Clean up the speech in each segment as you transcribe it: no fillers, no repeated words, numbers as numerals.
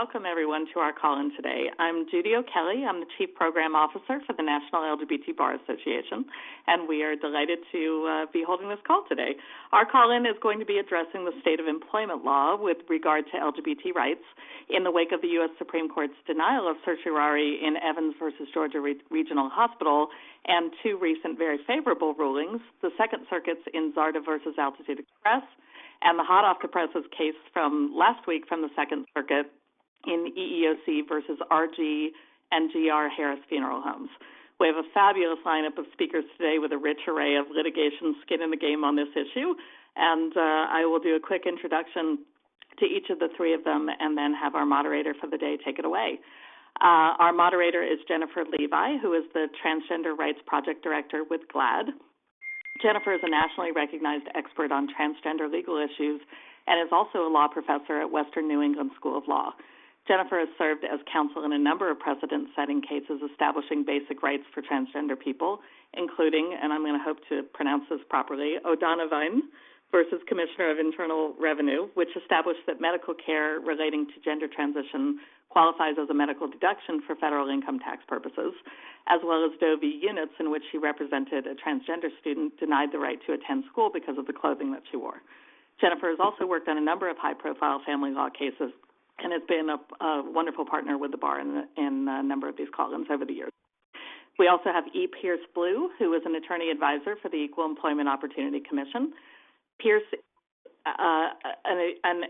welcome everyone to our call-in today. I'm Judy O'Kelly. I'm the Chief Program Officer for the National LGBT Bar Association, and we are delighted to be holding this call today. Our call-in is going to be addressing the state of employment law with regard to LGBT rights in the wake of the U.S. Supreme Court's denial of certiorari in Evans versus Georgia Regional Hospital and two recent very favorable rulings, the Second Circuit's in Zarda versus Altitude Express and the hot-off-the-presses case from last week from the Second Circuit in EEOC versus RG and GR Harris Funeral Homes. We have a fabulous lineup of speakers today with a rich array of litigation skin in the game on this issue, and I will do a quick introduction to each of the three of them and then have our moderator for the day take it away. Our moderator is Jennifer Levi, who is the Transgender Rights Project Director with GLAAD. Jennifer is a nationally recognized expert on transgender legal issues and is also a law professor at Western New England School of Law. Jennifer has served as counsel in a number of precedent-setting cases establishing basic rights for transgender people, including, and I'm going to hope to pronounce this properly, O'Donovan versus Commissioner of Internal Revenue, which established that medical care relating to gender transition qualifies as a medical deduction for federal income tax purposes, as well as Doe v. Units, in which she represented a transgender student denied the right to attend school because of the clothing that she wore. Jennifer has also worked on a number of high-profile family law cases and has been a wonderful partner with the bar in a number of these call-ins over the years. We also have E. Pierce Blue, who is an attorney advisor for the Equal Employment Opportunity Commission. Pierce an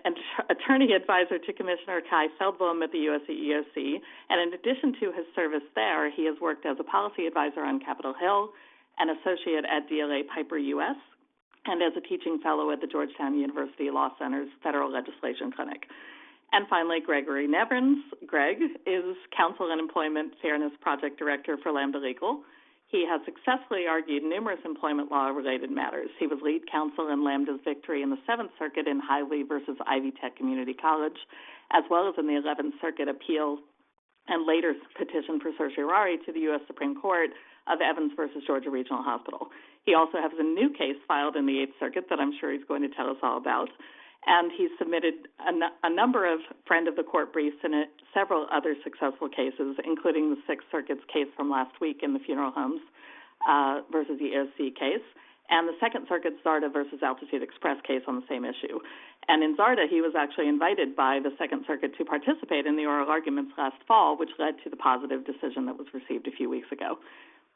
attorney advisor to Commissioner Kai Feldblum at the U.S. EEOC, and in addition to his service there, he has worked as a policy advisor on Capitol Hill, an associate at DLA Piper U.S., and as a teaching fellow at the Georgetown University Law Center's Federal Legislation Clinic. And finally, Gregory Nevins. Greg is Counsel and Employment Fairness Project Director for Lambda Legal. He has successfully argued numerous employment law-related matters. He was lead counsel in Lambda's victory in the Seventh Circuit in Hiley versus Ivy Tech Community College, as well as in the 11th Circuit appeal and later petition for certiorari to the U.S. Supreme Court of Evans versus Georgia Regional Hospital. He also has a new case filed in the 8th Circuit that I'm sure he's going to tell us all about. And he's submitted a number of friend-of-the-court briefs in several other successful cases, including the Sixth Circuit's case from last week in the funeral homes versus the EEOC case, and the Second Circuit's Zarda versus Altitude Express case on the same issue. And in Zarda, he was actually invited by the Second Circuit to participate in the oral arguments last fall, which led to the positive decision that was received a few weeks ago.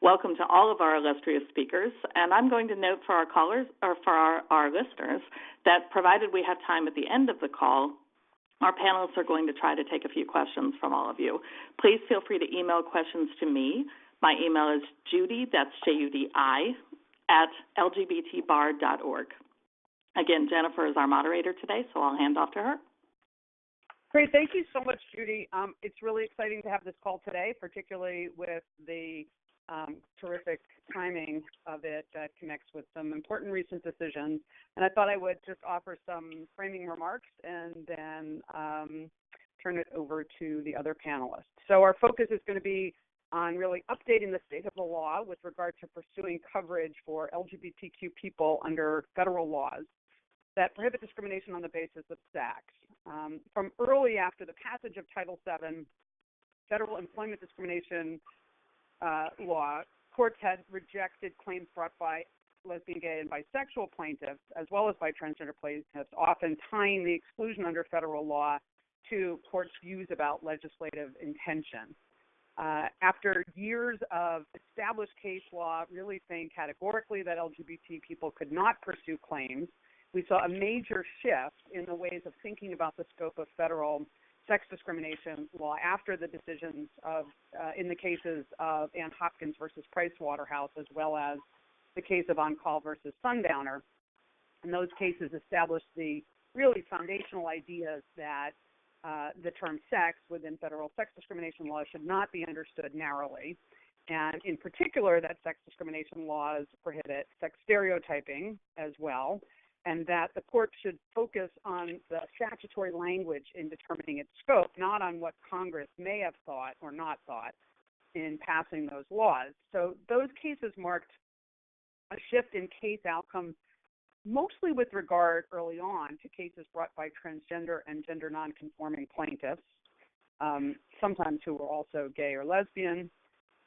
Welcome to all of our illustrious speakers, and I'm going to note for our callers or for our listeners that provided we have time at the end of the call, our panelists are going to try to take a few questions from all of you. Please feel free to email questions to me. My email is Judy, that's Judi, at lgbtbar.org. Again, Jennifer is our moderator today, so I'll hand off to her. Great. Thank you so much, Judy. It's really exciting to have this call today, particularly with the terrific timing of it that connects with some important recent decisions. And I thought I would just offer some framing remarks and then turn it over to the other panelists. So our focus is going to be on really updating the state of the law with regard to pursuing coverage for LGBTQ people under federal laws that prohibit discrimination on the basis of sex. From early after the passage of Title VII, federal employment discrimination law, courts had rejected claims brought by lesbian, gay, and bisexual plaintiffs, as well as by transgender plaintiffs, often tying the exclusion under federal law to courts' views about legislative intention. After years of established case law really saying categorically that LGBT people could not pursue claims, we saw a major shift in the ways of thinking about the scope of federal sex discrimination law after the decisions of, in the cases of Ann Hopkins versus Price Waterhouse, as well as the case of On Call versus Sundowner. And those cases established the really foundational ideas that the term sex within federal sex discrimination law should not be understood narrowly. And in particular, that sex discrimination laws prohibit sex stereotyping as well, and that the court should focus on the statutory language in determining its scope, not on what Congress may have thought or not thought in passing those laws. So those cases marked a shift in case outcomes, mostly with regard early on to cases brought by transgender and gender nonconforming plaintiffs, sometimes who were also gay or lesbian,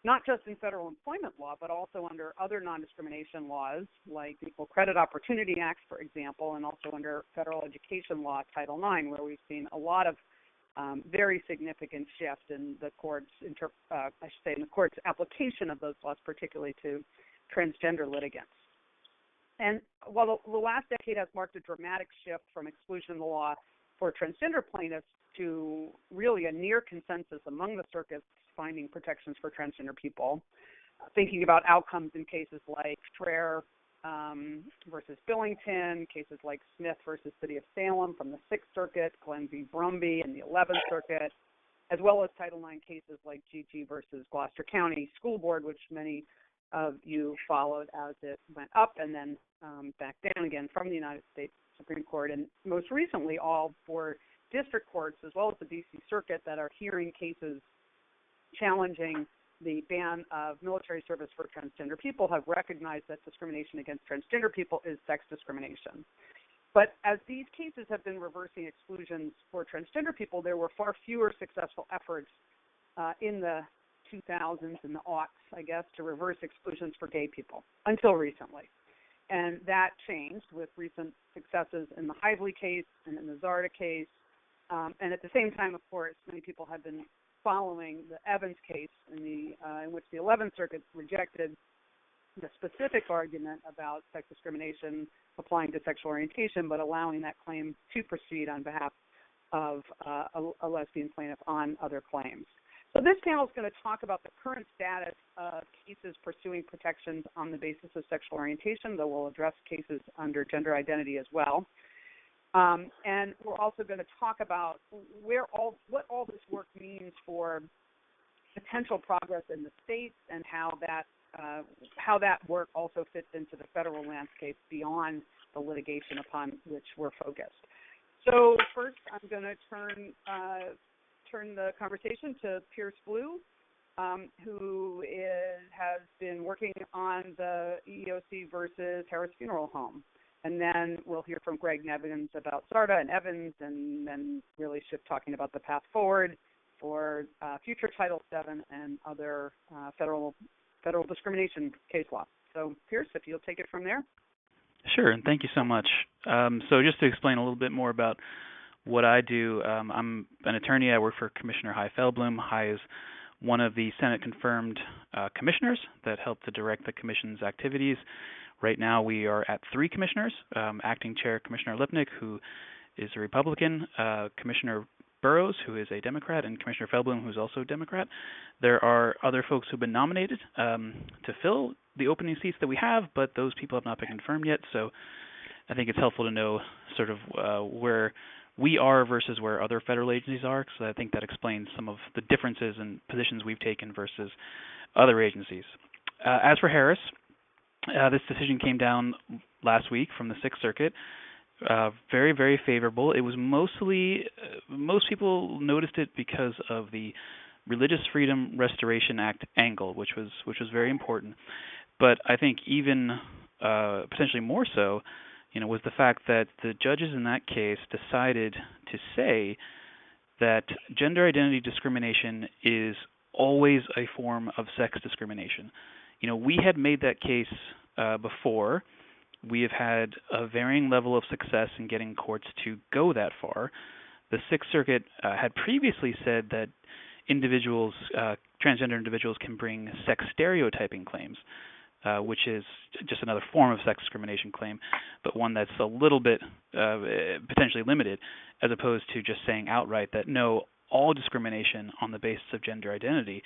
not just in federal employment law, but also under other non-discrimination laws, like the Equal Credit Opportunity Act, for example, and also under federal education law, Title IX, where we've seen a lot of very significant shift in the court's, in the court's application of those laws, particularly to transgender litigants. And while the last decade has marked a dramatic shift from exclusion law for transgender plaintiffs to really a near consensus among the circuits finding protections for transgender people, thinking about outcomes in cases like Frere versus Billington, cases like Smith versus City of Salem from the Sixth Circuit, Glenn v. Brumby in the 11th Circuit, as well as Title IX cases like GG versus Gloucester County School Board, which many of you followed as it went up and then back down again from the United States Supreme Court, and most recently all four district courts as well as the D.C. Circuit that are hearing cases challenging the ban of military service for transgender people have recognized that discrimination against transgender people is sex discrimination. But as these cases have been reversing exclusions for transgender people, there were far fewer successful efforts in the 2000s and the aughts, I guess, to reverse exclusions for gay people until recently. And that changed with recent successes in the Hively case and in the Zarda case. And at the same time, of course, many people have been following the Evans case in which the 11th Circuit rejected the specific argument about sex discrimination applying to sexual orientation, but allowing that claim to proceed on behalf of a lesbian plaintiff on other claims. So this panel is going to talk about the current status of cases pursuing protections on the basis of sexual orientation, though we'll address cases under gender identity as well. And we're also going to talk about what all this work means for potential progress in the states and how that work also fits into the federal landscape beyond the litigation upon which we're focused. So first, I'm going to turn the conversation to Pierce Blue, who has been working on the EEOC versus Harris Funeral Home. And then we'll hear from Greg Nevins about Zarda and Evans, and then really shift talking about the path forward for future Title VII and other federal discrimination case law. So, Pierce, if you'll take it from there. Sure, and thank you so much. So just to explain a little bit more about what I do, I'm an attorney. I work for Commissioner Hy Feldblum. Hy is one of the Senate-confirmed commissioners that help to direct the Commission's activities. Right now we are at 3 commissioners, Acting Chair Commissioner Lipnick, who is a Republican, Commissioner Burrows, who is a Democrat, and Commissioner Feldblum, who is also a Democrat. There are other folks who have been nominated to fill the opening seats that we have, but those people have not been confirmed yet, so I think it's helpful to know sort of where we are versus where other federal agencies are, because I think that explains some of the differences in positions we've taken versus other agencies. As for Harris, this decision came down last week from the Sixth Circuit. Very, very favorable. It was mostly, most people noticed it because of the Religious Freedom Restoration Act angle, which was very important. But I think even potentially more so, was the fact that the judges in that case decided to say that gender identity discrimination is always a form of sex discrimination. We had made that case before. We have had a varying level of success in getting courts to go that far. The Sixth Circuit had previously said that individuals, transgender individuals, can bring sex stereotyping claims, which is just another form of sex discrimination claim, but one that's a little bit potentially limited, as opposed to just saying outright that no, all discrimination on the basis of gender identity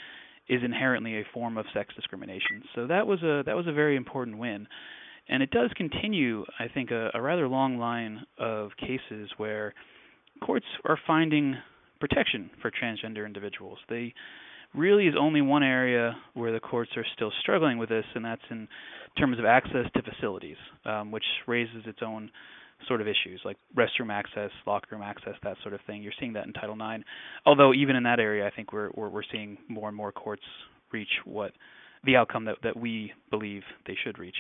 is inherently a form of sex discrimination. So that was a very important win. And it does continue, I think, a rather long line of cases where courts are finding protection for transgender individuals. They really is only one area where the courts are still struggling with this, and that's in terms of access to facilities, which raises its own sort of issues, like restroom access, locker room access, that sort of thing. You're seeing that in Title IX. Although even in that area, I think we're seeing more and more courts reach the outcome that we believe they should reach.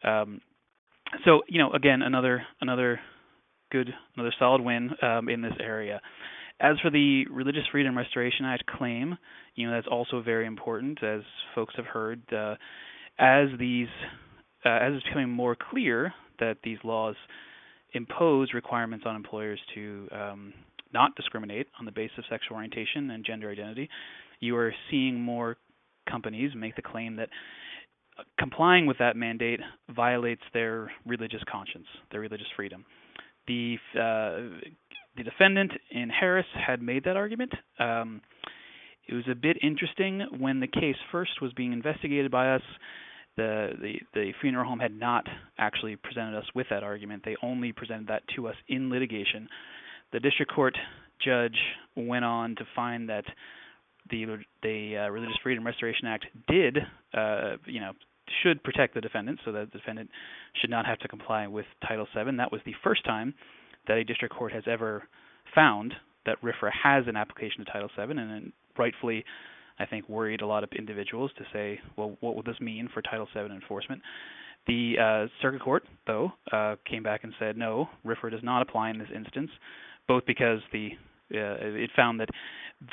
Again, another solid win in this area. As for the Religious Freedom Restoration Act claim, that's also very important, as folks have heard. As it's becoming more clear that these laws impose requirements on employers to not discriminate on the basis of sexual orientation and gender identity, you are seeing more companies make the claim that complying with that mandate violates their religious conscience, their religious freedom. The defendant in Harris had made that argument. It was a bit interesting when the case first was being investigated by us. The funeral home had not actually presented us with that argument. They only presented that to us in litigation. The district court judge went on to find that the Religious Freedom Restoration Act did, should protect the defendant, so that the defendant should not have to comply with Title VII. That was the first time that a district court has ever found that RFRA has an application to Title VII, and then rightfully, I think, worried a lot of individuals to say, well, what would this mean for Title VII enforcement? The circuit court, though, came back and said, no, RFRA does not apply in this instance, both because it found that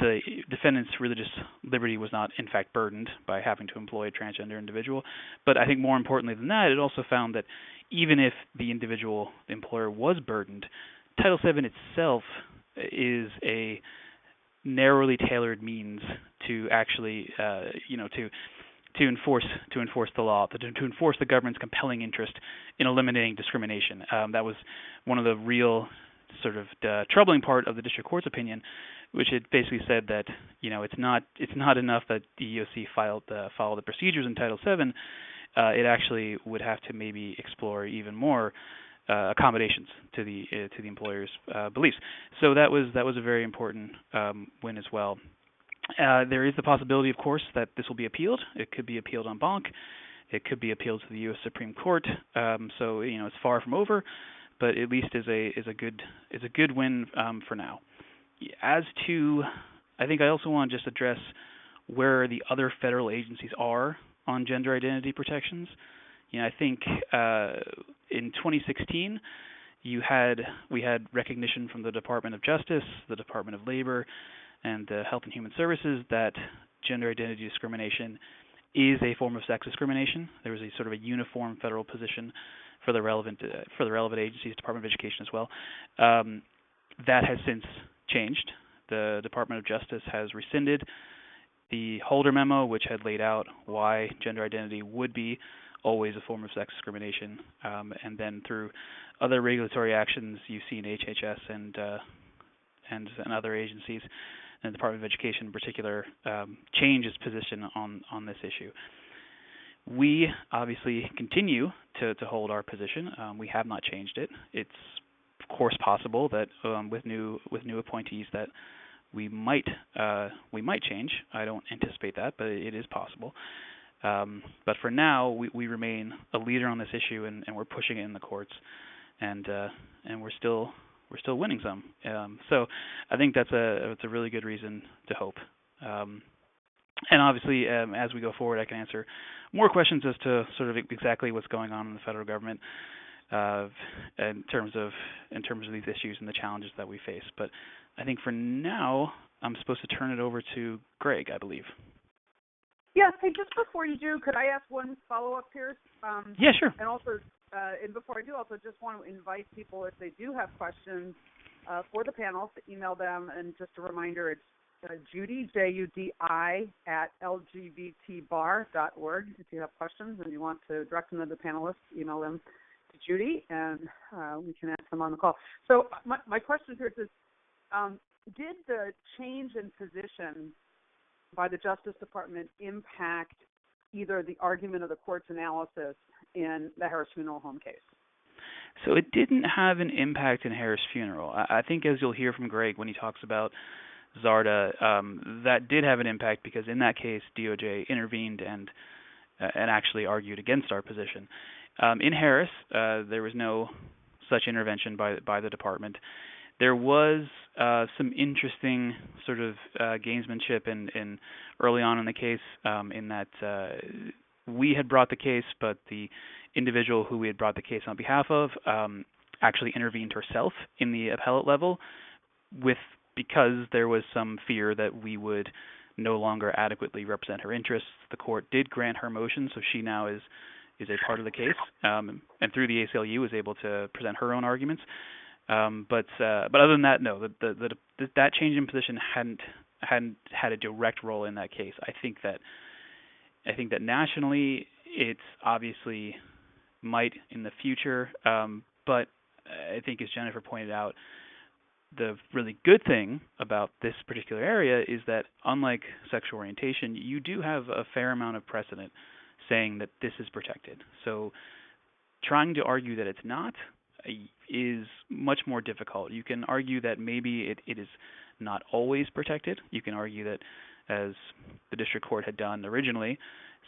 the defendant's religious liberty was not, in fact, burdened by having to employ a transgender individual. But I think more importantly than that, it also found that even if the individual employer was burdened, Title VII itself is a narrowly tailored means to actually, to enforce the law, to enforce the government's compelling interest in eliminating discrimination. That was one of the real sort of troubling part of the district court's opinion, which it basically said that it's not enough that the EEOC follow the procedures in Title VII. It actually would have to maybe explore even more accommodations to the employer's beliefs. So that was a very important win as well. There is the possibility, of course, that this will be appealed. It could be appealed en banc. It could be appealed to the U.S. Supreme Court. So it's far from over, but at least is a good win for now. As to, I think I also want to just address where the other federal agencies are on gender identity protections. I think in 2016 we had recognition from the Department of Justice, the Department of Labor, and Health and Human Services that gender identity discrimination is a form of sex discrimination. There was a sort of a uniform federal position for the relevant agencies, Department of Education as well. That has since changed. The Department of Justice has rescinded the Holder memo, which had laid out why gender identity would be always a form of sex discrimination, and then through other regulatory actions, you've seen HHS and other agencies, and the Department of Education in particular, change its position on this issue. We obviously continue to hold our position. We have not changed it. It's of course possible that with new appointees that we might change. I don't anticipate that, but it is possible. But for now, we remain a leader on this issue, and we're pushing it in the courts, and we're still winning some. So I think it's a really good reason to hope. And obviously, as we go forward, I can answer more questions as to sort of exactly what's going on in the federal government in terms of these issues and the challenges that we face. But I think for now, I'm supposed to turn it over to Greg, I believe. Yes. Hey, just before you do, could I ask one follow-up, Pierce? Yeah, sure. And also, and before I do, also just want to invite people, if they do have questions for the panel, to email them. And just a reminder, it's Judy, Judi, at lgbtbar.org. If you have questions and you want to direct them to the panelists, email them to Judy, and we can ask them on the call. So my question here is, did the change in position by the Justice Department impact either the argument or the court's analysis in the Harris Funeral Home case? So it didn't have an impact in Harris Funeral. I think, as you'll hear from Greg when he talks about Zarda, that did have an impact because in that case DOJ intervened and actually argued against our position. In Harris, there was no such intervention by the department. There was some interesting sort of gamesmanship in early on in the case, in that we had brought the case, but the individual who we had brought the case on behalf of actually intervened herself in the appellate level with because there was some fear that we would no longer adequately represent her interests, the court did grant her motion, so she now is a part of the case, and through the ACLU is able to present her own arguments. But other than that, no, that change in position hadn't had a direct role in that case. I think that nationally, it's obviously might in the future, but I think, as Jennifer pointed out, the really good thing about this particular area is that, unlike sexual orientation, you do have a fair amount of precedent saying that this is protected. So trying to argue that it's not is much more difficult. You can argue that maybe it is not always protected. You can argue that, as the district court had done originally,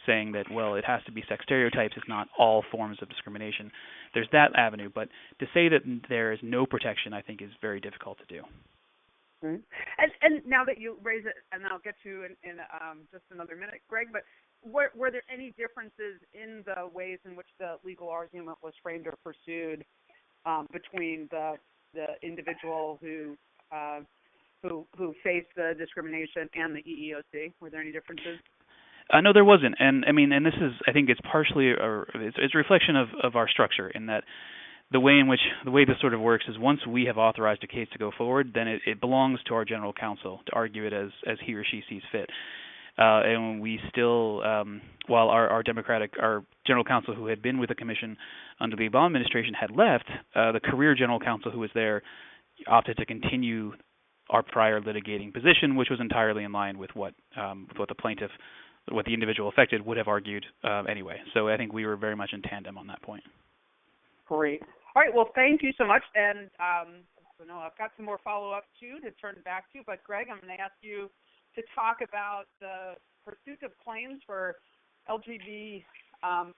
saying that, well, it has to be sex stereotypes, it's not all forms of discrimination. There's that avenue, but to say that there is no protection, I think, is very difficult to do. Mm-hmm. And now that you raise it, and I'll get to in just another minute, Greg, but were there any differences in the ways in which the legal argument was framed or pursued between the individual who faced the discrimination and the EEOC? Were there any differences? No, there wasn't, and I mean, and this is, I think, it's partially, it's a reflection of our structure, in that the way this sort of works is, once we have authorized a case to go forward, then it belongs to our general counsel to argue it as he or she sees fit. And we still, while our general counsel, who had been with the commission under the Obama administration, had left, the career general counsel who was there opted to continue our prior litigating position, which was entirely in line with what the plaintiff, what the individual affected, would have argued anyway. So I think we were very much in tandem on that point. Great. All right. Well, thank you so much. And so no, I've got some more follow-up too to turn back to. But Greg, I'm going to ask you to talk about the pursuit of claims for LGBT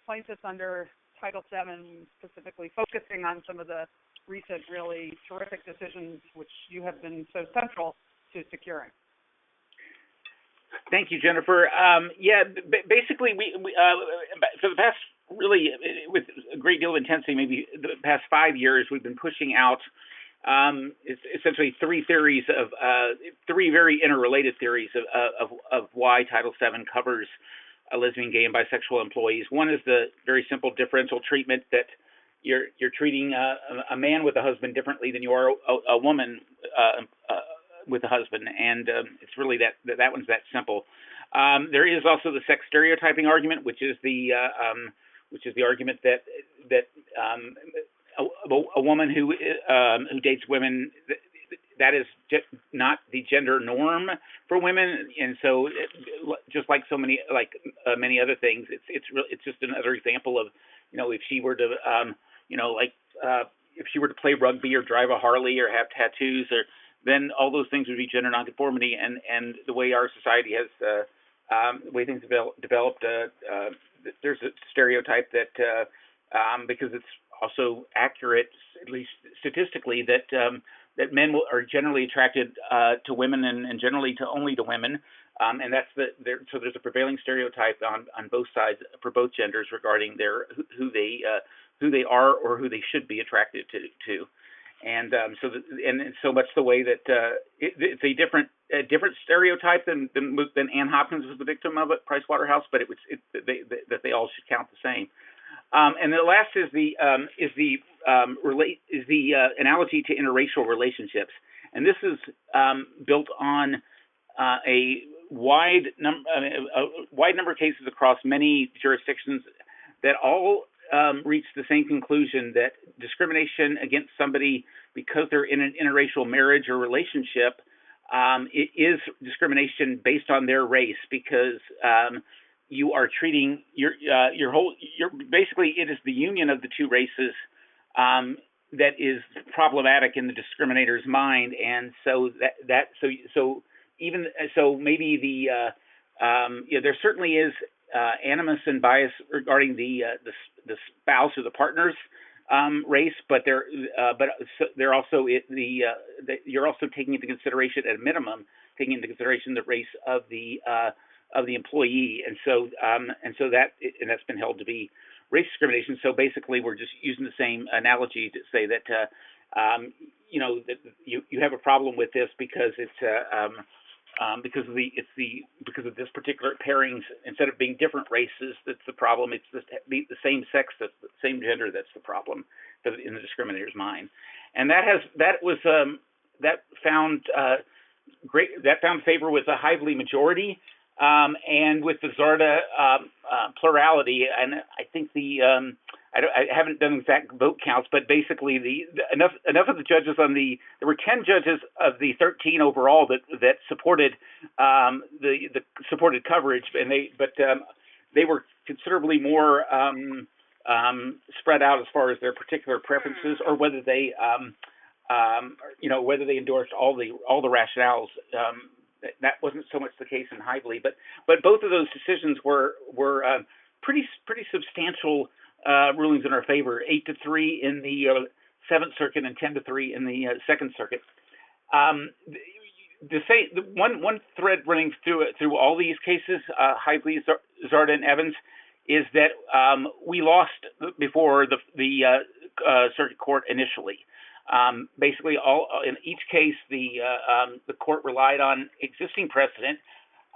plaintiffs under Title VII, specifically focusing on some of the recent really terrific decisions which you have been so central to securing. Thank you, Jennifer. Basically, we for the past, really, with a great deal of intensity, maybe the past 5 years, we've been pushing out essentially three very interrelated theories of why Title VII covers lesbian, gay, and bisexual employees. One is the very simple differential treatment that you're treating a man with a husband differently than you are a woman with a husband, and it's really that one's that simple. There is also the sex stereotyping argument, which is the argument that a woman who dates women, that is just not the gender norm for women, and so just like many other things, it's just another example of, if she were to if she were to play rugby or drive a Harley or have tattoos, then all those things would be gender nonconformity, and the way our society has the way things developed, there's a stereotype that because it's also accurate, at least statistically, that men are generally attracted to women and generally only to women, and so there's a prevailing stereotype on both sides for both genders regarding who they are or who they should be attracted to. And so much the way that it's a different stereotype than Ann Hopkins was the victim of at Pricewaterhouse, but that they all should count the same. And the last is the analogy to interracial relationships, and this is built on a wide number of cases across many jurisdictions that all reach the same conclusion, that discrimination against somebody because they're in an interracial marriage or relationship, it is discrimination based on their race, because you are treating basically, it is the union of the two races that is problematic in the discriminator's mind, and so maybe there certainly is animus and bias regarding the spouse or the partner's race, but you're also taking into consideration, at a minimum, the race of the employee, and that's been held to be race discrimination. So basically, we're just using the same analogy to say that that you have a problem with this because it's because of this particular pairings. Instead of being different races, that's the problem. It's the same sex, that's the same gender, that's the problem in the discriminator's mind. And that found favor with a Hively majority, and with the Zarda plurality. And I think I haven't done exact vote counts, but basically enough of the judges there were 10 judges of the 13 overall that supported the supported coverage, and they were considerably more spread out as far as their particular preferences, or whether they whether they endorsed all the rationales. That wasn't so much the case in Hively, but both of those decisions were pretty substantial rulings in our favor, 8-3 in the Seventh Circuit and 10-3 in the Second Circuit. One thread running through all these cases, Hively, Zarda, and Evans, is that we lost before the circuit court initially. Basically, in each case, the court relied on existing precedent,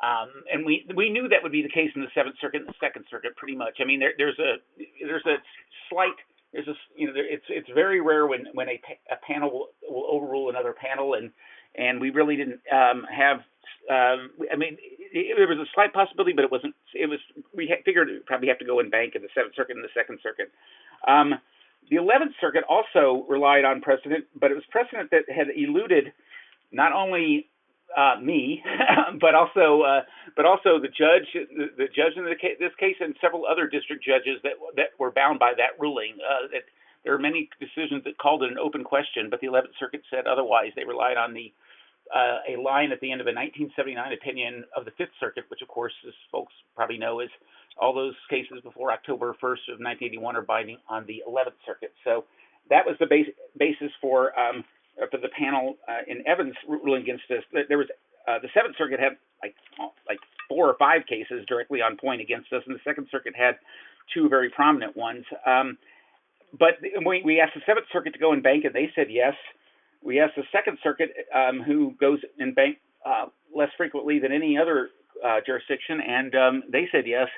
and we knew that would be the case in the Seventh Circuit and the Second Circuit, pretty much. I mean, it's very rare when a panel will overrule another panel, and we really didn't have. There was a slight possibility, but it wasn't. We figured it would probably have to go in bank in the Seventh Circuit and the Second Circuit. The 11th Circuit also relied on precedent, but it was precedent that had eluded not only me, but also the judge in this case, and several other district judges that were bound by that ruling. That there are many decisions that called it an open question, but the 11th Circuit said otherwise. They relied on a line at the end of a 1979 opinion of the Fifth Circuit, which, of course, as folks probably know, is all those cases before October 1st of 1981 are binding on the 11th Circuit. So that was the basis for the panel in Evans ruling against us. There was the Seventh Circuit had like 4 or 5 cases directly on point against us, and the Second Circuit had 2 very prominent ones. But we asked the Seventh Circuit to go in bank, and they said yes. We asked the Second Circuit, who goes in bank less frequently than any other jurisdiction, and they said yes.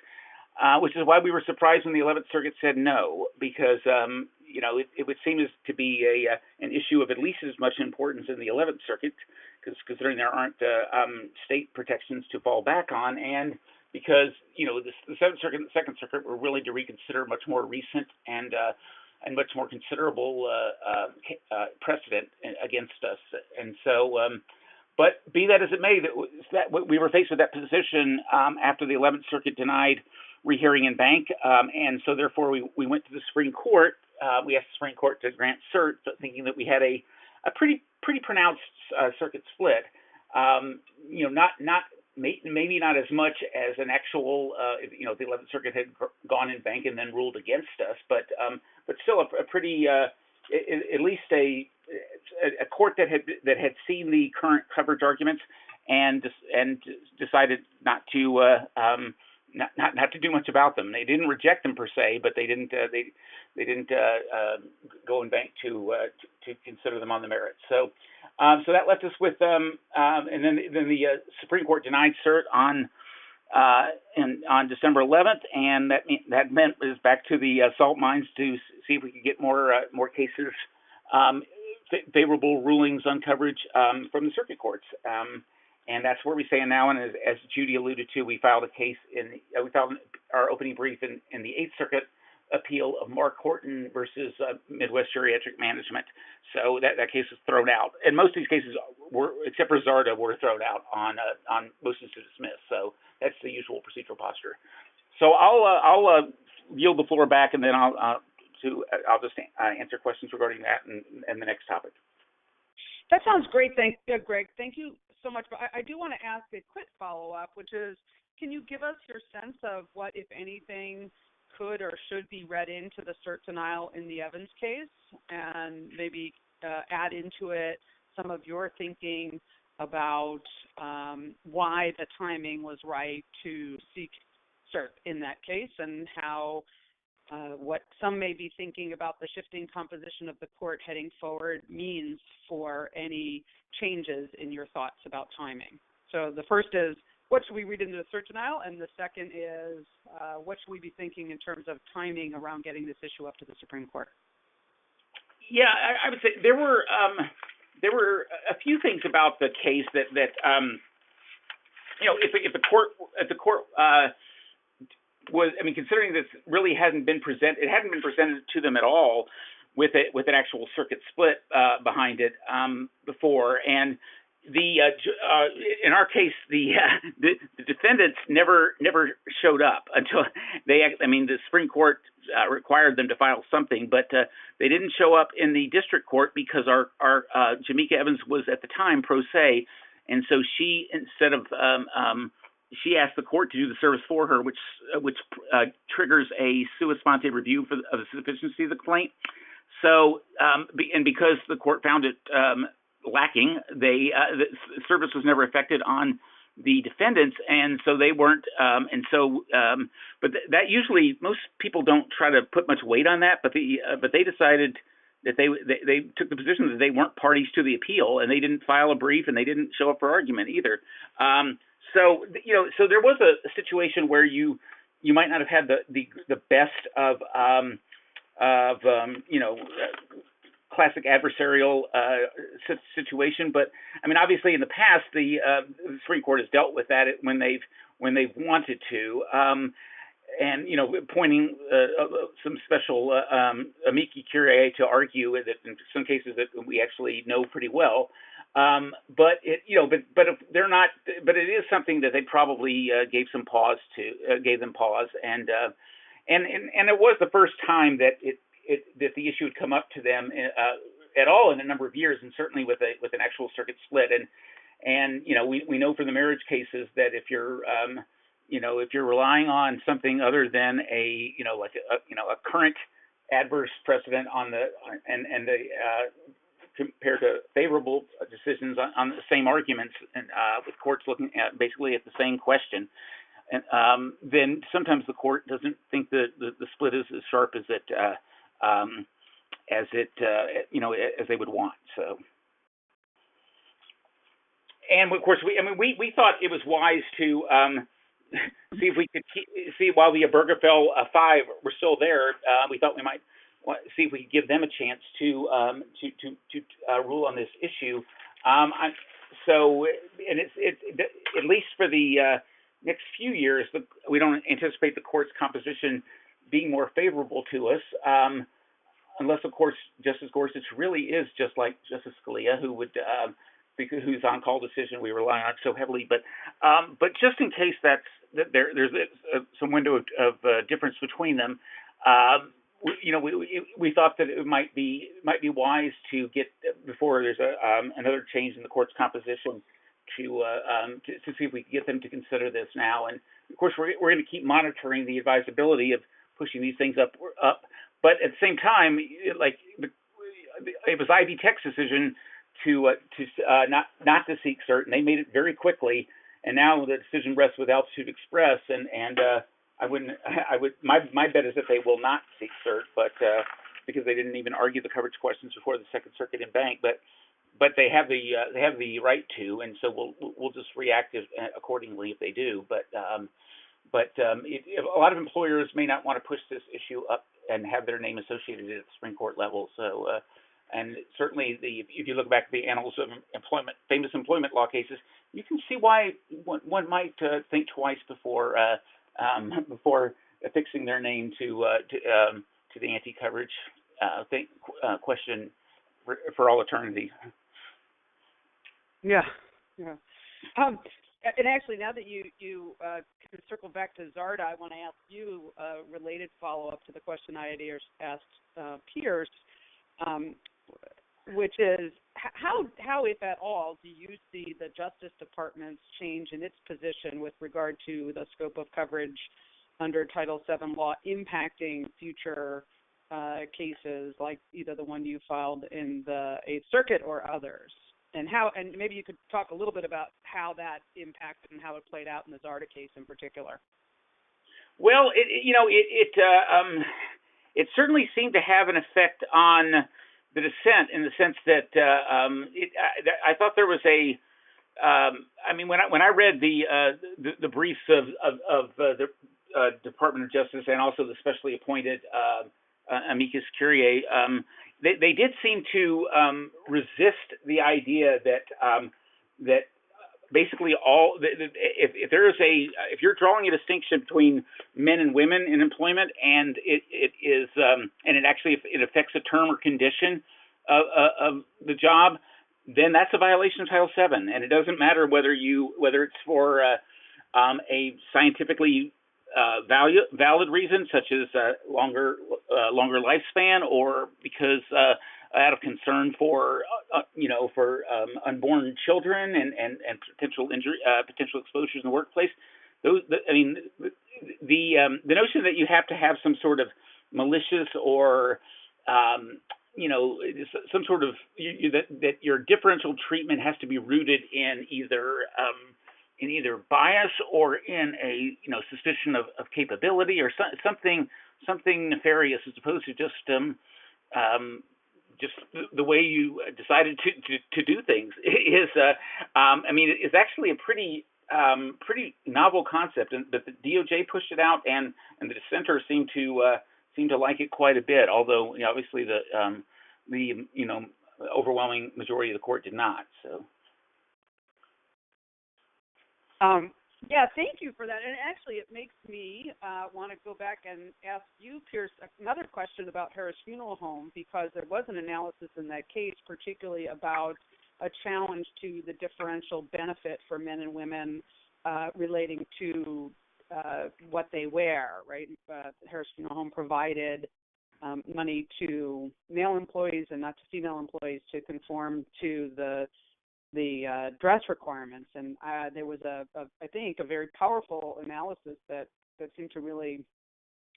Which is why we were surprised when the 11th Circuit said no, because it would seem to be an issue of at least as much importance in the 11th Circuit, because considering there aren't state protections to fall back on, and because the 7th Circuit and the 2nd Circuit were willing to reconsider much more recent and much more considerable precedent against us, and so. But be that as it may, we were faced with that position after the 11th Circuit denied rehearing in bank, and so therefore we went to the Supreme Court. We asked the Supreme Court to grant cert, thinking that we had a pretty pronounced circuit split. Maybe not as much as an actual, the 11th Circuit had gone in bank and then ruled against us, but still a pretty, at least a court that had seen the current coverage arguments and decided not to do much about them. They didn't reject them per se, but they didn't go in bank to consider them on the merits. So that left us with and then the Supreme Court denied cert on December 11th, and that meant it was back to the salt mines to see if we could get more cases, favorable rulings on coverage from the circuit courts. And that's where we stand now. And as Judy alluded to, we filed a case we filed our opening brief in the 8th Circuit appeal of Mark Horton versus Midwest Geriatric Management. So that case was thrown out. And most of these cases except for Zarda, were thrown out on motions to dismiss. So that's the usual procedural posture. So I'll yield the floor back, and then I'll just answer questions regarding that and the next topic. That sounds great. Thank you, Greg. Thank you so much. But I do want to ask a quick follow-up, which is, can you give us your sense of what, if anything, could or should be read into the cert denial in the Evans case, and maybe add into it some of your thinking about why the timing was right to seek cert in that case, and how what some may be thinking about the shifting composition of the court heading forward means for any changes in your thoughts about timing. So the first is, what should we read into the cert denial? And the second is, what should we be thinking in terms of timing around getting this issue up to the Supreme Court? Yeah, I would say there were a few things about the case that if the court was, I mean, considering this really hadn't been presented to them at all with an actual circuit split behind it before, and in our case, the defendants never showed up until the Supreme Court required them to file something, but they didn't show up in the district court because our Jamaica Evans was at the time pro se, and so she, instead of she asked the court to do the service for her, which triggers a sua sponte review of the sufficiency of the complaint. So, and because the court found it lacking, the service was never effected on the defendants, and so they weren't. But that usually, most people don't try to put much weight on that. But they decided that they took the position that they weren't parties to the appeal, and they didn't file a brief, and they didn't show up for argument either. So there was a situation where you might not have had the best of classic adversarial situation, but I mean, obviously in the past the Supreme Court has dealt with that when they've wanted to, and appointing some special amici curiae to argue that in some cases that we actually know pretty well. But it is something that they probably gave them pause, and it was the first time that that the issue had come up to them at all in a number of years, and certainly with an actual circuit split. And we know from the marriage cases that if you're relying on something other than a current adverse precedent compared to favorable decisions on the same arguments, and with courts looking at basically at the same question, and then sometimes the court doesn't think the split is as sharp as as they would want. So, and of course we thought it was wise to see if we could see while the Obergefell 5 were still there. We thought we might see if we could give them a chance to rule on this issue. So, and it's at least for the next few years, we don't anticipate the court's composition being more favorable to us, unless, of course, Justice Gorsuch really is just like Justice Scalia, whose on-call decision we rely on so heavily. But just in case there's some window of difference between them, we thought that it might be wise to get before there's another change in the court's composition to see if we can get them to consider this now. And of course, we're going to keep monitoring the advisability of pushing these things up. But at the same time, it was Ivy Tech's decision to not to seek cert, and they made it very quickly. And now the decision rests with Altitude Express, and my bet is that they will not seek cert, but because they didn't even argue the coverage questions before the Second Circuit in bank, but they have the right to, and so we'll just react accordingly if they do. But a lot of employers may not want to push this issue up and have their name associated at the Supreme Court level. So, and certainly if you look back at the annals of famous employment law cases, you can see why one might think twice before affixing their name to the anti-coverage question for all eternity. Yeah. And actually, now that you can circle back to Zarda, I want to ask you a related follow-up to the question I had asked Pierce, which is how, if at all, do you see the Justice Department's change in its position with regard to the scope of coverage under Title VII law impacting future cases like either the one you filed in the Eighth Circuit or others? And maybe you could talk a little bit about how that impacted and how it played out in the Zarda case in particular. Well, it certainly seemed to have an effect on the dissent in the sense that I thought there was a I mean, when I read the briefs of the Department of Justice and also the specially appointed amicus curiae, they did seem to resist the idea that basically if you're drawing a distinction between men and women in employment and it affects a term or condition of the job, then that's a violation of Title VII, and it doesn't matter whether it's for a scientifically valid reason, such as longer lifespan, or because out of concern for unborn children and potential injury, potential exposures in the workplace. The notion that you have to have some sort of malicious or some sort of that your differential treatment has to be rooted in either bias or in a suspicion of capability or something nefarious, as opposed to just the way you decided to do things is it's actually a pretty novel concept, but the DOJ pushed it out, and the dissenters seem to like it quite a bit, although obviously the overwhelming majority of the court did not. So yeah, thank you for that. And actually, it makes me want to go back and ask you, Pierce, another question about Harris Funeral Home, because there was an analysis in that case, particularly about a challenge to the differential benefit for men and women relating to what they wear, right? Harris Funeral Home provided money to male employees and not to female employees to conform to the dress requirements, and there was I think a very powerful analysis that seemed to really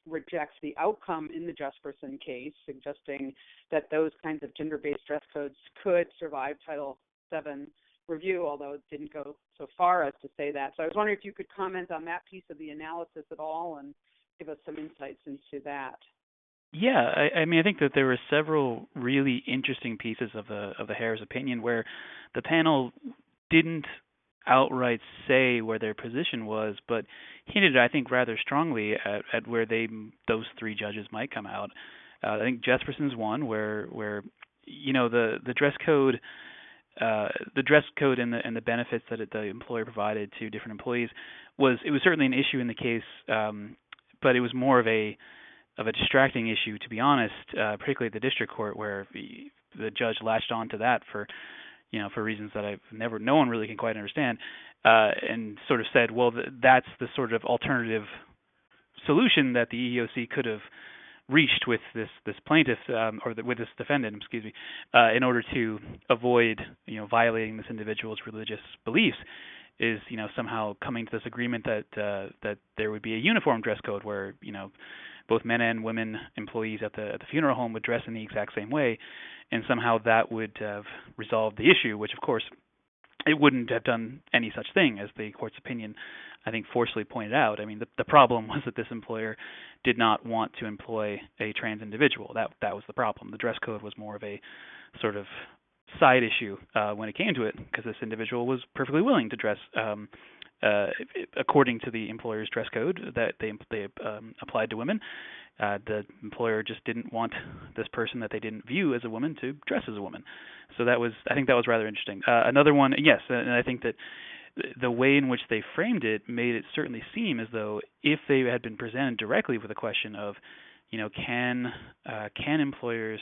reject the outcome in the Jesperson case, suggesting that those kinds of gender-based dress codes could survive Title VII review, although it didn't go so far as to say that. So I was wondering if you could comment on that piece of the analysis at all and give us some insights into that. Yeah, I mean, I think that there were several really interesting pieces of the Harris opinion where the panel didn't outright say where their position was, but hinted, I think, rather strongly at where those three judges might come out. I think Jesperson's one where the dress code. The dress code and the benefits that the employer provided to different employees was certainly an issue in the case, but it was more of a distracting issue, to be honest, particularly at the district court, where the judge latched on to that for reasons that no one really can quite understand, and sort of said, well, that's the sort of alternative solution that the EEOC could have reached with this plaintiff with this defendant, in order to avoid violating this individual's religious beliefs, is somehow coming to this agreement that there would be a uniform dress code where both men and women employees at the funeral home would dress in the exact same way, and somehow that would have resolved the issue, which of course it wouldn't have done any such thing, as the court's opinion, I think, forcefully pointed out. I mean, the problem was that this employer did not want to employ a trans individual. That was the problem. The dress code was more of a sort of side issue when it came to it, because this individual was perfectly willing to dress according to the employer's dress code that they applied to women. The employer just didn't want this person that they didn't view as a woman to dress as a woman. So I think that was rather interesting. Another one, yes, and I think that the way in which they framed it made it certainly seem as though if they had been presented directly with a question of, can employers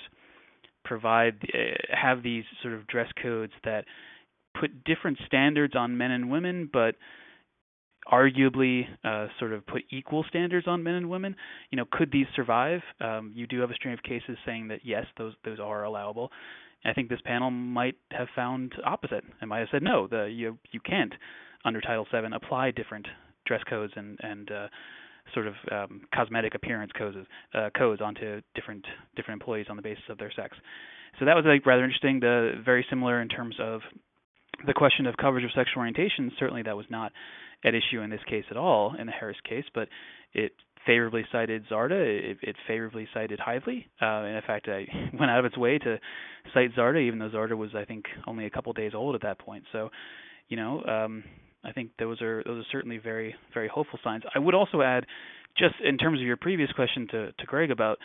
have these sort of dress codes that put different standards on men and women, but arguably sort of put equal standards on men and women, could these survive? You do have a string of cases saying that yes, those are allowable. I think this panel might have found opposite and might have said no, you can't, under Title VII, apply different dress codes and sort of cosmetic appearance codes onto different employees on the basis of their sex. So that was rather interesting. Very similar in terms of the question of coverage of sexual orientation. Certainly that was not at issue in this case at all, in the Harris case, but it favorably cited Zarda. It favorably cited Hively. And in fact, I went out of its way to cite Zarda, even though Zarda was, I think, only a couple days old at that point. So, I think those are certainly very, very hopeful signs. I would also add, just in terms of your previous question to Greg about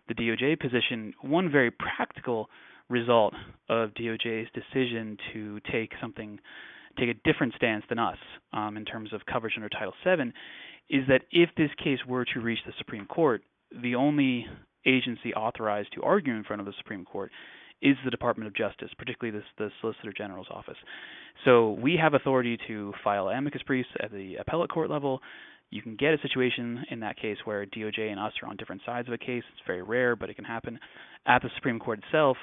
the DOJ position, one very practical result of DOJ's decision to take a different stance than us in terms of coverage under Title VII is that if this case were to reach the Supreme Court, the only agency authorized to argue in front of the Supreme Court is the Department of Justice, particularly the Solicitor General's office. So we have authority to file amicus briefs at the appellate court level. You can get a situation in that case where DOJ and us are on different sides of a case. It's very rare, but it can happen. At the Supreme Court itself,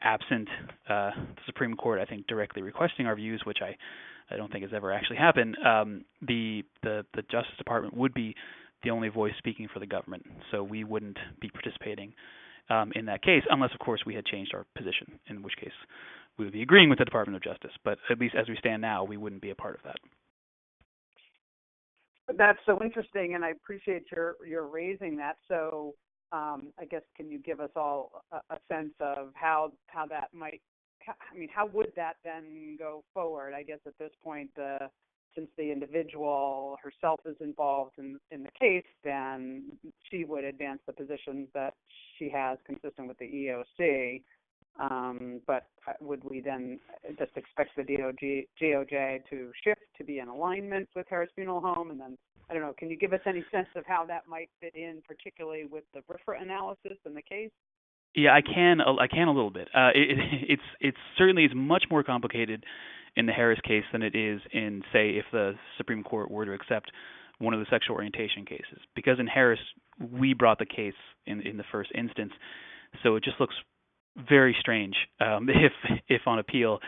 absent the Supreme Court, I think, directly requesting our views, which I don't think has ever actually happened, the Justice Department would be the only voice speaking for the government. So we wouldn't be participating in that case, unless, of course, we had changed our position, in which case we would be agreeing with the Department of Justice. But at least as we stand now, we wouldn't be a part of that. That's so interesting, and I appreciate your raising that. So I guess, can you give us all a sense of how that might, how would that then go forward? I guess at this point, since the individual herself is involved in the case, then she would advance the positions that she has consistent with the EEOC. But would we then just expect the DOJ to shift to be in alignment with Harris Funeral Home? And then, I don't know, can you give us any sense of how that might fit in, particularly with the RFRA analysis in the case? Yeah, I can a little bit. It certainly is much more complicated in the Harris case than it is in, say, if the Supreme Court were to accept one of the sexual orientation cases. Because in Harris, we brought the case in the first instance, so it just looks very strange if on appeal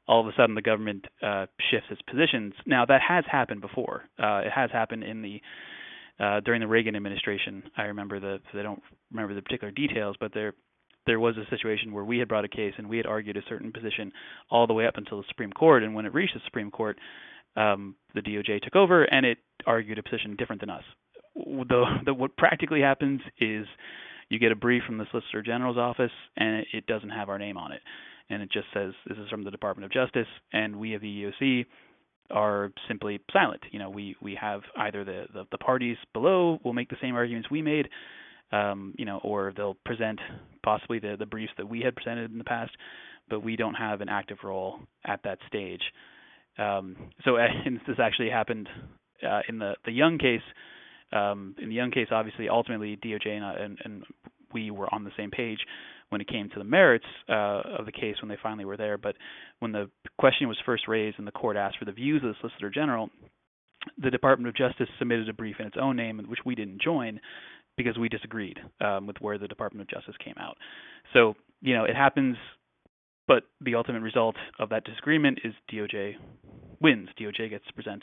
all of a sudden the government shifts its positions. Now, that has happened before. It has happened in the during the Reagan administration. I don't remember the particular details, but there was a situation where we had brought a case and we had argued a certain position all the way up until the Supreme Court, and when it reached the Supreme Court, the DOJ took over and it argued a position different than us. What practically happens is you get a brief from the Solicitor General's office and it doesn't have our name on it, and it just says this is from the Department of Justice, and we of the EEOC are simply silent. We have either the parties below will make the same arguments we made, or they'll present possibly the briefs that we had presented in the past, but we don't have an active role at that stage. And this actually happened in the Young case. In the Young case, obviously, ultimately DOJ and we were on the same page when it came to the merits of the case when they finally were there. But when the question was first raised and the court asked for the views of the Solicitor General, the Department of Justice submitted a brief in its own name, which we didn't join because we disagreed with where the Department of Justice came out. So, it happens, but the ultimate result of that disagreement is DOJ wins. DOJ gets to present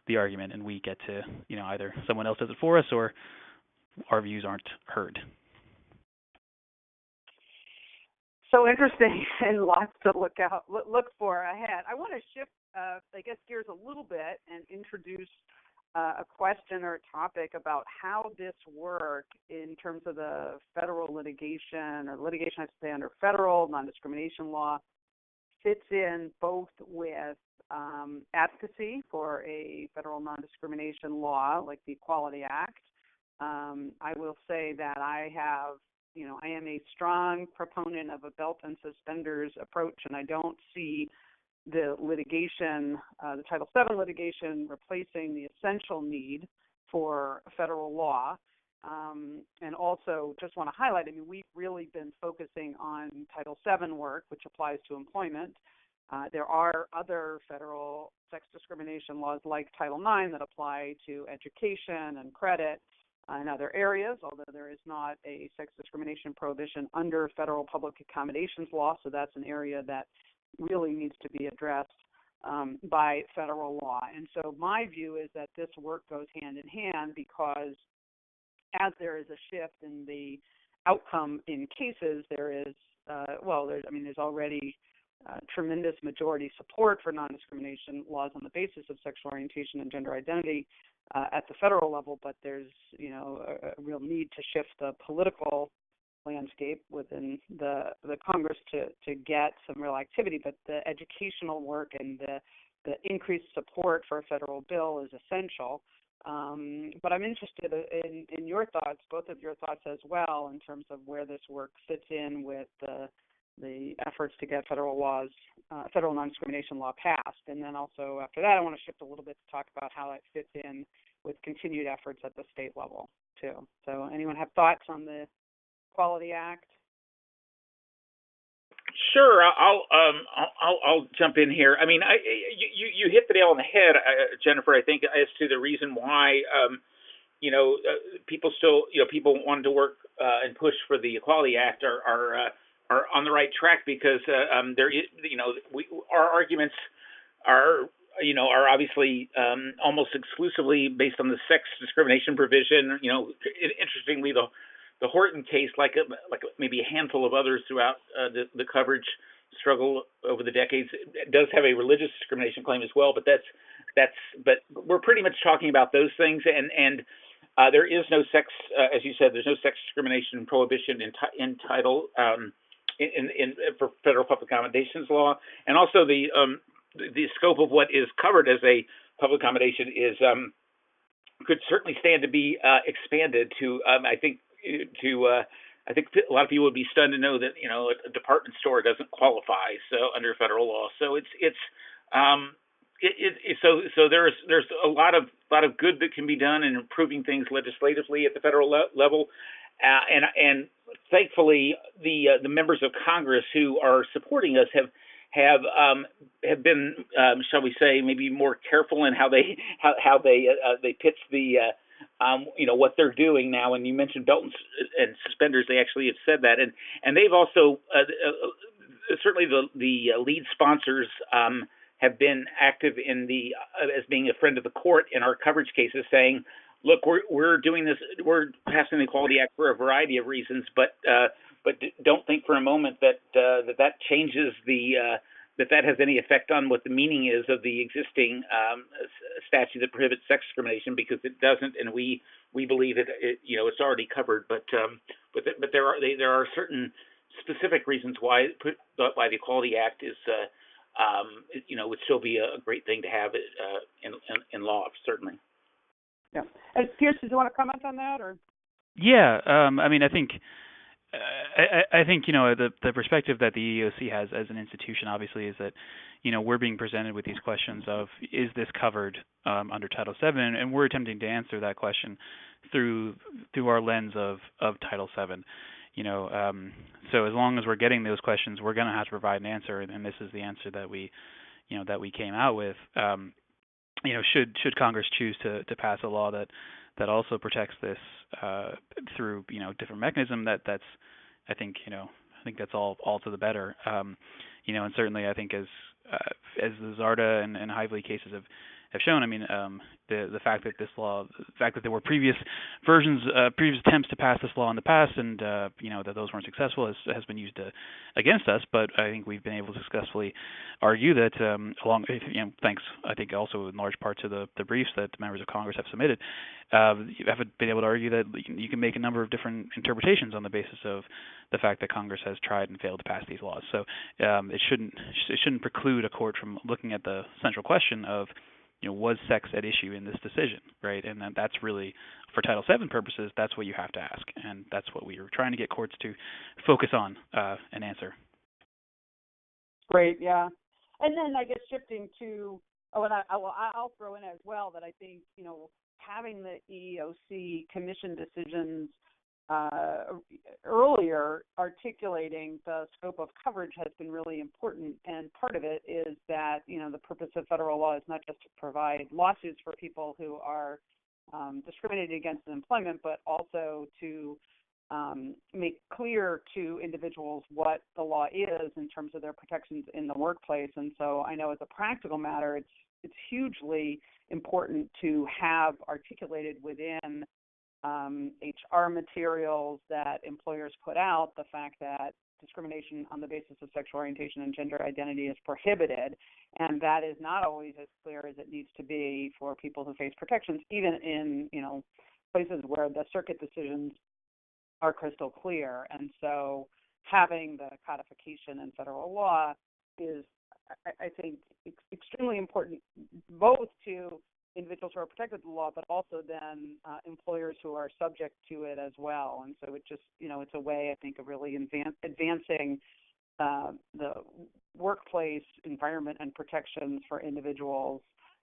the argument, and we get to, either someone else does it for us or our views aren't heard. So interesting, and lots to look for ahead. I want to shift, gears a little bit and introduce a question or a topic about how this work in terms of the federal litigation, or litigation, I should say, under federal non-discrimination law, fits in both with advocacy for a federal non-discrimination law like the Equality Act. I will say that I am a strong proponent of a belt and suspenders approach, and I don't see the litigation, the Title VII litigation, replacing the essential need for federal law. And also just want to highlight, we've really been focusing on Title VII work, which applies to employment. There are other federal sex discrimination laws like Title IX that apply to education and credit and other areas, although there is not a sex discrimination prohibition under federal public accommodations law, so that's an area that really needs to be addressed by federal law. And so my view is that this work goes hand in hand, because as there is a shift in the outcome in cases, there's already tremendous majority support for non-discrimination laws on the basis of sexual orientation and gender identity at the federal level, but there's a real need to shift the political landscape within the Congress to get some real activity. But the educational work and the increased support for a federal bill is essential. But I'm interested in your thoughts, both of your thoughts as well, in terms of where this work fits in with the efforts to get federal non-discrimination law passed. And then also after that, I want to shift a little bit to talk about how it fits in with continued efforts at the state level too. So anyone have thoughts on the Equality Act? Sure, I'll jump in here. I mean, you hit the nail on the head, Jennifer. I think as to the reason why people still people wanting to work and push for the Equality Act are on the right track, because there is our arguments are obviously almost exclusively based on the sex discrimination provision. Interestingly, the Horton case, like maybe a handful of others throughout the coverage struggle over the decades, does have a religious discrimination claim as well. But but we're pretty much talking about those things, and there is no sex, as you said, there's no sex discrimination prohibition in title for federal public accommodations law, and also the scope of what is covered as a public accommodation is could certainly stand to be expanded to. I think a lot of people would be stunned to know that a department store doesn't qualify under federal law. So so there's a lot of good that can be done in improving things legislatively at the federal level, and thankfully the members of Congress who are supporting us have been, shall we say, maybe more careful in how they pitch the what they're doing now. And you mentioned belt and suspenders; they actually have said that, and they've also certainly the lead sponsors have been active in as being a friend of the court in our coverage cases, saying, look, we're doing this, we're passing the Equality Act for a variety of reasons, but don't think for a moment that changes that has any effect on what the meaning is of the existing statute that prohibits sex discrimination, because it doesn't, and we believe it's already covered. But there are certain specific reasons why the Equality Act is would still be a great thing to have in law, certainly. Yeah. And Pierce, did you want to comment on that, or? Yeah. I mean, I think the perspective that the EEOC has as an institution, obviously, is that we're being presented with these questions of, is this covered under Title VII, and we're attempting to answer that question through our lens of Title VII. So as long as we're getting those questions, we're going to have to provide an answer, and this is the answer that we came out with. Should Congress choose to pass a law that also protects this through different mechanism, that's I think that's all to the better. And certainly I think as the Zarda and Hively cases have shown, I mean, the fact that there were previous versions, previous attempts to pass this law in the past, and that those weren't successful has been used against us. But I think we've been able to successfully argue that, thanks, I think also in large part to the briefs that members of Congress have submitted, you have been able to argue that you can make a number of different interpretations on the basis of the fact that Congress has tried and failed to pass these laws. So it shouldn't preclude a court from looking at the central question of, was sex at issue in this decision, right? And that's really, for Title VII purposes, that's what you have to ask, and that's what we are trying to get courts to focus on and answer. Great, yeah. And then I guess shifting to, I'll throw in as well that I think, having the EEOC commission decisions earlier articulating the scope of coverage has been really important, and part of it is that the purpose of federal law is not just to provide lawsuits for people who are discriminated against in employment, but also to make clear to individuals what the law is in terms of their protections in the workplace. And so I know as a practical matter, it's hugely important to have articulated within HR materials that employers put out the fact that discrimination on the basis of sexual orientation and gender identity is prohibited, and that is not always as clear as it needs to be for people who face protections, even in, places where the circuit decisions are crystal clear. And so having the codification in federal law is, I think, extremely important, both to individuals who are protected by the law, but also then employers who are subject to it as well. And so it just, it's a way, I think, of really advancing the workplace environment and protections for individuals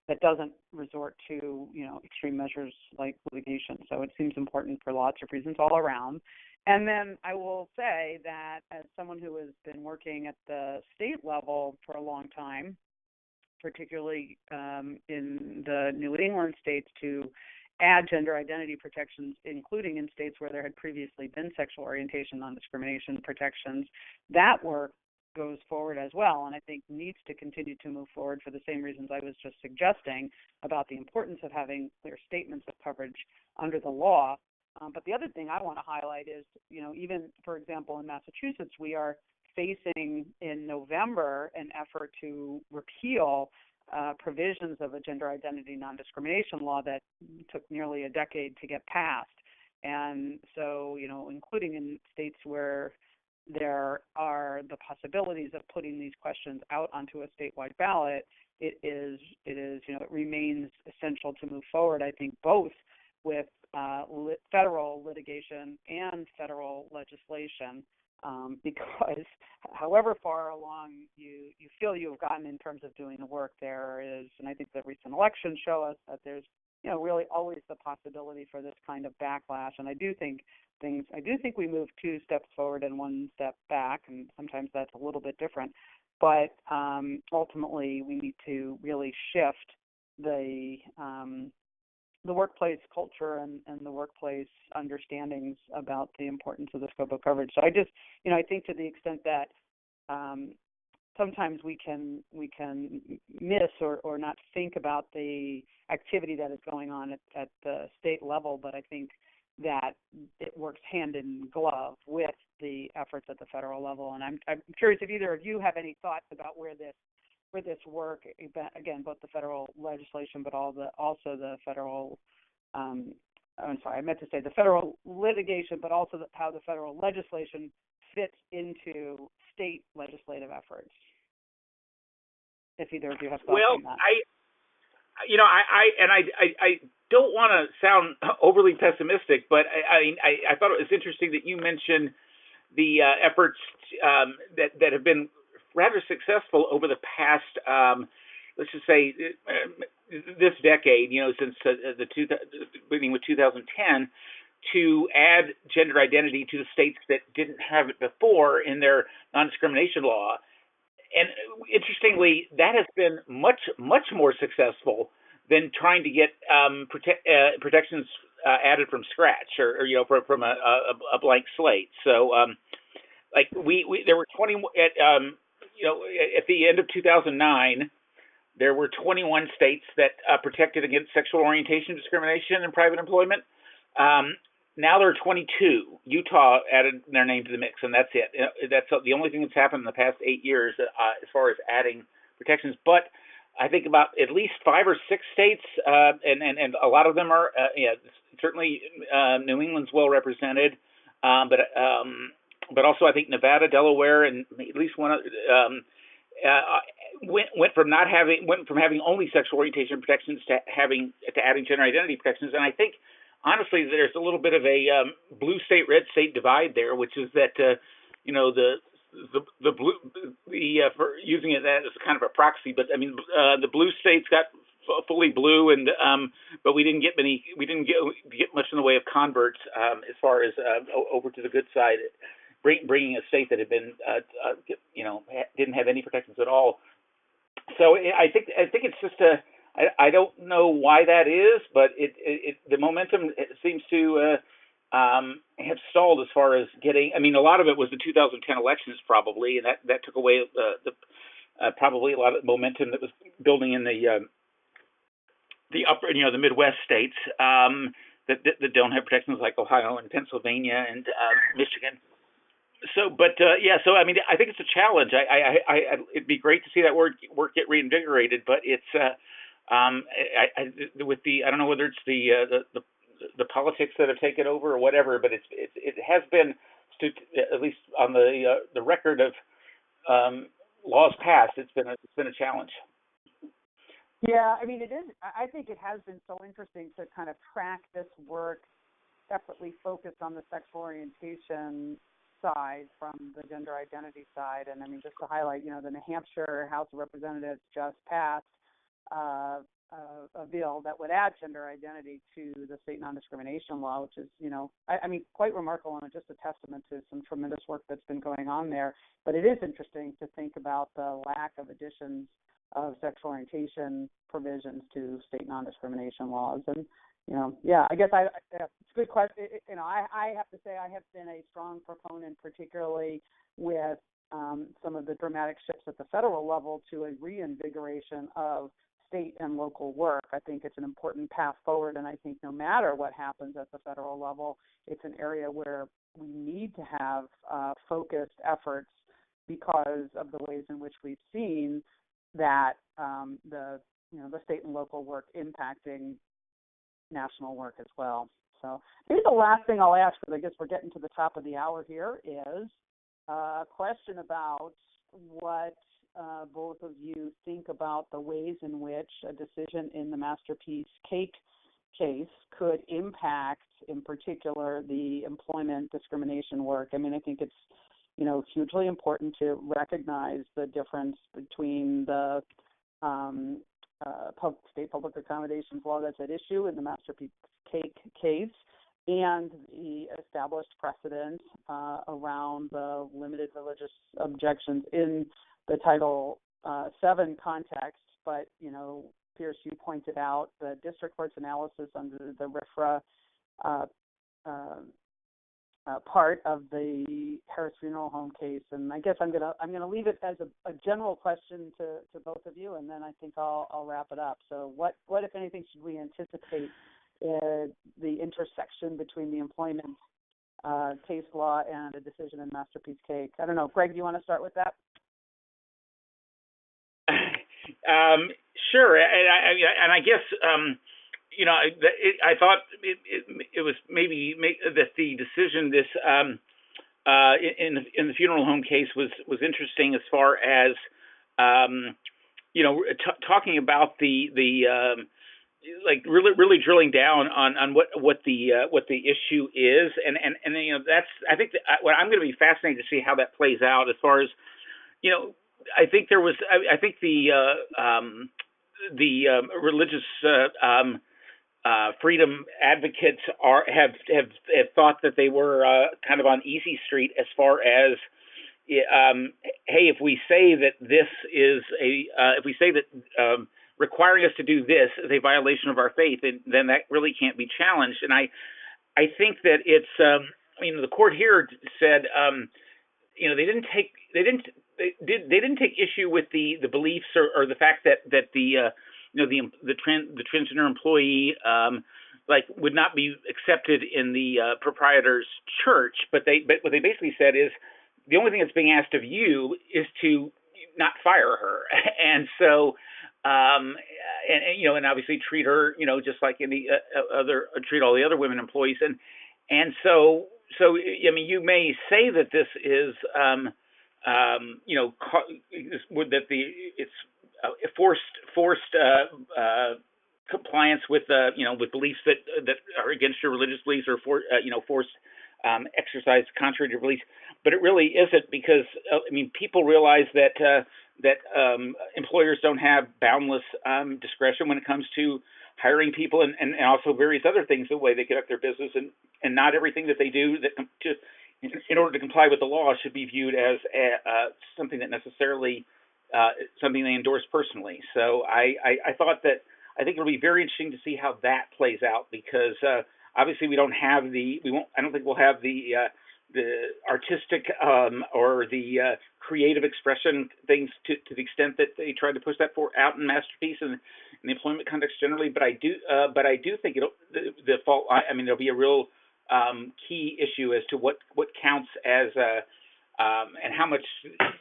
that doesn't resort to, extreme measures like litigation. So it seems important for lots of reasons all around. And then I will say that as someone who has been working at the state level for a long time, particularly in the New England states, to add gender identity protections, including in states where there had previously been sexual orientation non-discrimination protections, that work goes forward as well, and I think needs to continue to move forward for the same reasons I was just suggesting about the importance of having clear statements of coverage under the law. But the other thing I want to highlight is, even, for example, in Massachusetts, we are facing in November an effort to repeal provisions of a gender identity non-discrimination law that took nearly a decade to get passed. And so, including in states where there are the possibilities of putting these questions out onto a statewide ballot, it remains essential to move forward, I think, both with federal litigation and federal legislation, because however far along you feel you've gotten in terms of doing the work, there is, and I think the recent elections show us that there's, really always the possibility for this kind of backlash. And I do think we move 2 steps forward and 1 step back, and sometimes that's a little bit different. But ultimately, we need to really shift the workplace culture and the workplace understandings about the importance of the scope of coverage. So I just, I think to the extent that sometimes we can miss or not think about the activity that is going on at the state level, but I think that it works hand in glove with the efforts at the federal level. And I'm curious if either of you have any thoughts about where this work, again, both the federal legislation, but also the federal, I meant to say the federal litigation, but also how the federal legislation fits into state legislative efforts. If either of you have thoughts on that. I don't want to sound overly pessimistic, but I thought it was interesting that you mentioned the efforts that have been rather successful over the past, let's just say, this decade, since beginning with 2010, to add gender identity to the states that didn't have it before in their non-discrimination law. And interestingly, that has been much, much more successful than trying to get protections added from scratch or from a blank slate. So, there were 20 at the end of 2009, there were 21 states that protected against sexual orientation discrimination in private employment. Now there are 22. Utah added their name to the mix, and that's it. That's the only thing that's happened in the past 8 years as far as adding protections. But I think about at least 5 or 6 states, and a lot of them are, certainly New England's well represented, but also I think Nevada, Delaware, and at least one went from having only sexual orientation protections to adding gender identity protections. And I think honestly there's a little bit of a blue state red state divide there, which is that the blue for using it as kind of a proxy, but I mean the blue states got fully blue, and but we didn't get much in the way of converts as far as over to the good side, bringing a state that had been didn't have any protections at all. So I think it's just I don't know why that is, but the momentum seems to have stalled as far as getting. I mean, a lot of it was the 2010 elections probably, and that took away probably a lot of momentum that was building in the upper, the Midwest states that don't have protections like Ohio and Pennsylvania and Michigan. So I mean, I think it's a challenge. It'd be great to see that work get reinvigorated, but it's with the, I don't know whether it's the politics that have taken over or whatever, but it has been, at least on the record of laws passed, it's been a challenge. Yeah, I mean, it is. I think it has been so interesting to kind of track this work separately focused on the sexual orientation side from the gender identity side. And I mean, just to highlight, the New Hampshire House of Representatives just passed a bill that would add gender identity to the state non-discrimination law, which is, I mean, quite remarkable and just a testament to some tremendous work that's been going on there. But it is interesting to think about the lack of additions of sexual orientation provisions to state non-discrimination laws. And, I guess it's a good question. I have to say I have been a strong proponent, particularly with some of the dramatic shifts at the federal level, to a reinvigoration of state and local work. I think it's an important path forward, and I think no matter what happens at the federal level, it's an area where we need to have focused efforts because of the ways in which we've seen that the state and local work impacting national work as well. So maybe the last thing I'll ask, because I guess we're getting to the top of the hour here, is a question about what both of you think about the ways in which a decision in the Masterpiece Cake case could impact, in particular, the employment discrimination work. I mean, I think it's hugely important to recognize the difference between the state public accommodations law that's at issue in the Masterpiece Cake case and the established precedent around the limited religious objections in the Title VII context. But, Pierce, you pointed out the district court's analysis under the RFRA part of the Harris Funeral Home case, and I guess I'm gonna leave it as a general question to both of you, and then I think I'll wrap it up. So, what if anything should we anticipate the intersection between the employment case law and a decision in Masterpiece Cake? I don't know, Greg, do you want to start with that? Sure, and I guess. I thought it was maybe that the decision in the funeral home case was interesting as far as talking about the really drilling down on what the issue is, and that's, I think what I'm going to be fascinated to see how that plays out as far as I think there was I think the religious freedom advocates have thought that they were kind of on easy street as far as hey, if we say that this is if we say that requiring us to do this is a violation of our faith, then that really can't be challenged. And I think that it's the court here said they didn't take issue with the beliefs or the fact that the transgender employee would not be accepted in the proprietor's church, but what they basically said is the only thing that's being asked of you is to not fire her, and so and obviously treat her just like any treat all the other women employees, and so I mean, you may say that this is it's forced compliance with with beliefs that are against your religious beliefs or forced exercise contrary to your beliefs, but it really isn't, because people realize that employers don't have boundless discretion when it comes to hiring people and also various other things, the way they conduct their business, and not everything that they do in order to comply with the law should be viewed as something that necessarily something they endorse personally. So I think it'll be very interesting to see how that plays out, because obviously I don't think we'll have the artistic or the creative expression things to the extent that they tried to push that out in Masterpiece and in the employment context generally. But I do think there'll be a real key issue as to what counts as and how much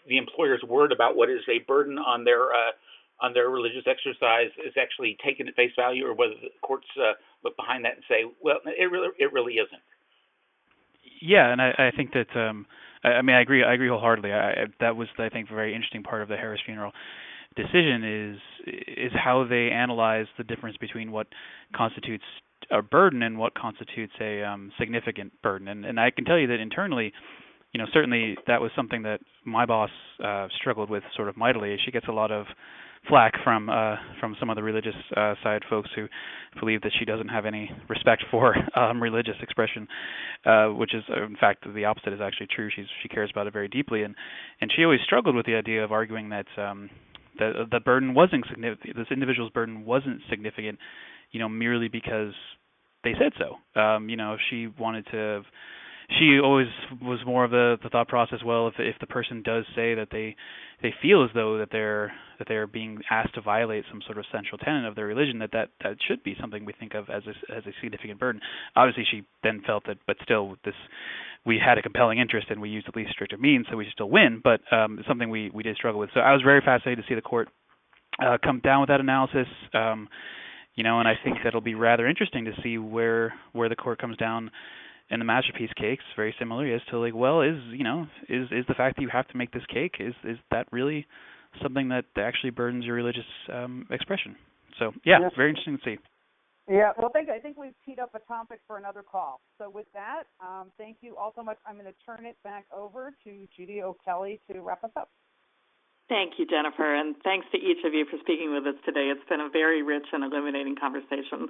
the employer's word about what is a burden on their religious exercise is actually taken at face value, or whether the courts look behind that and say, well, it really isn't. Yeah, and I think that I agree wholeheartedly. That was, I think, a very interesting part of the Harris Funeral decision is how they analyze the difference between what constitutes a burden and what constitutes a significant burden. And I can tell you that internally, certainly that was something that my boss struggled with sort of mightily. She gets a lot of flack from some of the religious side folks who believe that she doesn't have any respect for religious expression, which is, in fact, the opposite is actually true. She cares about it very deeply, and she always struggled with the idea of arguing that the burden wasn't significant. This individual's burden wasn't significant, merely because they said so. She wanted to. She always was more of the thought process. Well, if the person does say that they feel as though that they're being asked to violate some sort of central tenet of their religion, that should be something we think of as a significant burden. Obviously, she then felt that, but still, we had a compelling interest and we used the least restrictive means, so we should still win. But it's something we did struggle with. So I was very fascinated to see the court come down with that analysis. And I think that'll be rather interesting to see where the court comes down in the masterpiece cakes. Very similar as to is the fact that you have to make this cake, is that really something that actually burdens your religious expression? So very interesting to see. Yeah, well, I think we've teed up a topic for another call. So with that, thank you all so much. I'm going to turn it back over to Judy O'Kelly to wrap us up. Thank you, Jennifer, and thanks to each of you for speaking with us today. It's been a very rich and illuminating conversation.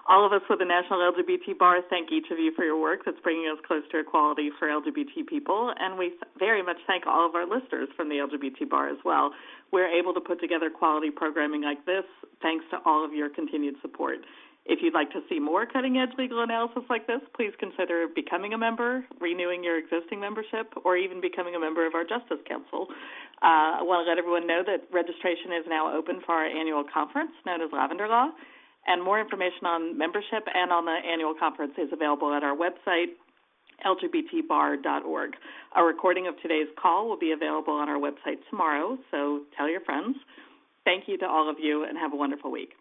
All of us with the National LGBT Bar thank each of you for your work that's bringing us close to equality for LGBT people, and we very much thank all of our listeners from the LGBT Bar as well. We're able to put together quality programming like this thanks to all of your continued support. If you'd like to see more cutting-edge legal analysis like this, please consider becoming a member, renewing your existing membership, or even becoming a member of our Justice Council. I want to let everyone know that registration is now open for our annual conference known as Lavender Law, and more information on membership and on the annual conference is available at our website, lgbtbar.org. A recording of today's call will be available on our website tomorrow, so tell your friends. Thank you to all of you, and have a wonderful week.